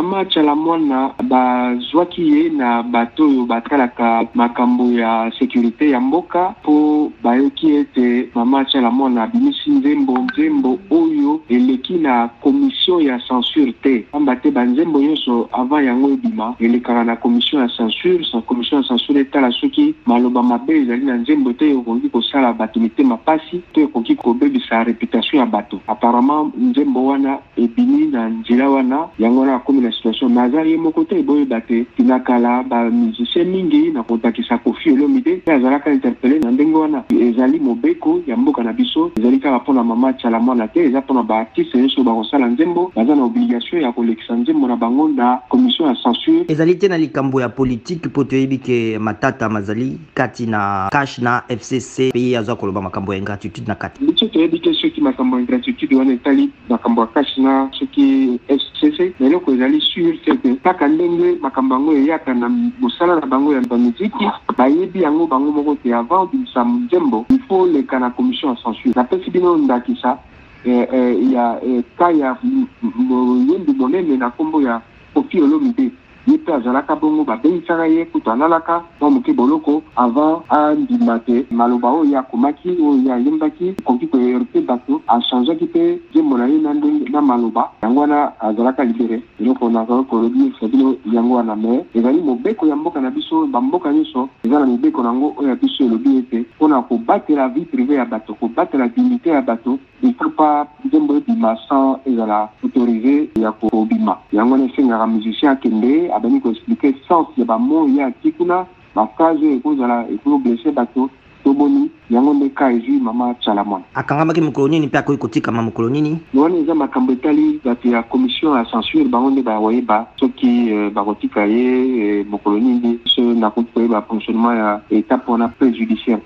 mama Chalamwana bazwaki ye na bato oyo batalaka makambo ya sécurité ya mboka po bayoki ete mama Chalamwana abimisi nzembo oyo eleki na commission ya censure te pamba te banzembo nyonso avant yango ebima elekaka na commission ya censure. Sa commission ya censure etala soki maloba mabe ezali na nzembo te okoki kosala bato mitema pasi to ekoki kobebisa réputation ya bato. Apparemment nzembo wana ebimi na nzela wana yango na akomi na situation mazali moko te boyeba te tinakala bamusicien mingi na kotakisa Koffi Olomide te azalaka interpellé na ndenge wana ezali mobeko ya mboka na biso ezali kaka mpona mama Chalamwana te eza mpona baartiste nyonso bakosala nzembo baza na obligation ya kolekisa nzembo na bango na commission ya censure. Ezali te na likambo ya politique po toyebi ke matata mazali kati na cash na FCC pe azwa koloba makambo ya ingratitude na kati biso toyebi ke soki makambo ya ingratitude wana etali makambo ya cash na soki FCC na eloko ezali sur te kaka ndenge makambo yango eyaka na mosala na bango ya bamiziki bayebi yango bango moko te avant bimisa nzembo il faut leka na commission ya censure. Napesi bino ndakisa ya ka ya yembi monene na kombo ya Koffi Olomide ye mpe azalaka bongo babengisaka ye kutu analaka mwa moke boloko avant andima te maloba oyo akomaki oyo ayembaki ekoki koyerite bato achangeaki mpe nzembo na ye na maloba yango wana azalaka libere eloko nazala kolobisa bino yango wana me ezali mobeko ya mboka na biso bamboka nyonso eza na mibeko nango oyo ya biso elobi ete mpona kobatela vie privé ya bato kobatela dignité ya bato il faut pas nzembo ebima sans ezala autorisé ya kobima yango wana esengaka musicien akende abani koexplike sens ya bamo ya atikuna baphrase oyo ekozala ekoblesse bato toboni yango nde ka ezwi mama Chalamwana akangamaki mokolo nini mpe akoki kotikama mokolo nini wana eza makambo etali bato ya commission ya censure bango nde bakoyeba soki bakotika ye mokolo nini so nakoki koyeba fonctionnement ya étape wana préjudiciaire.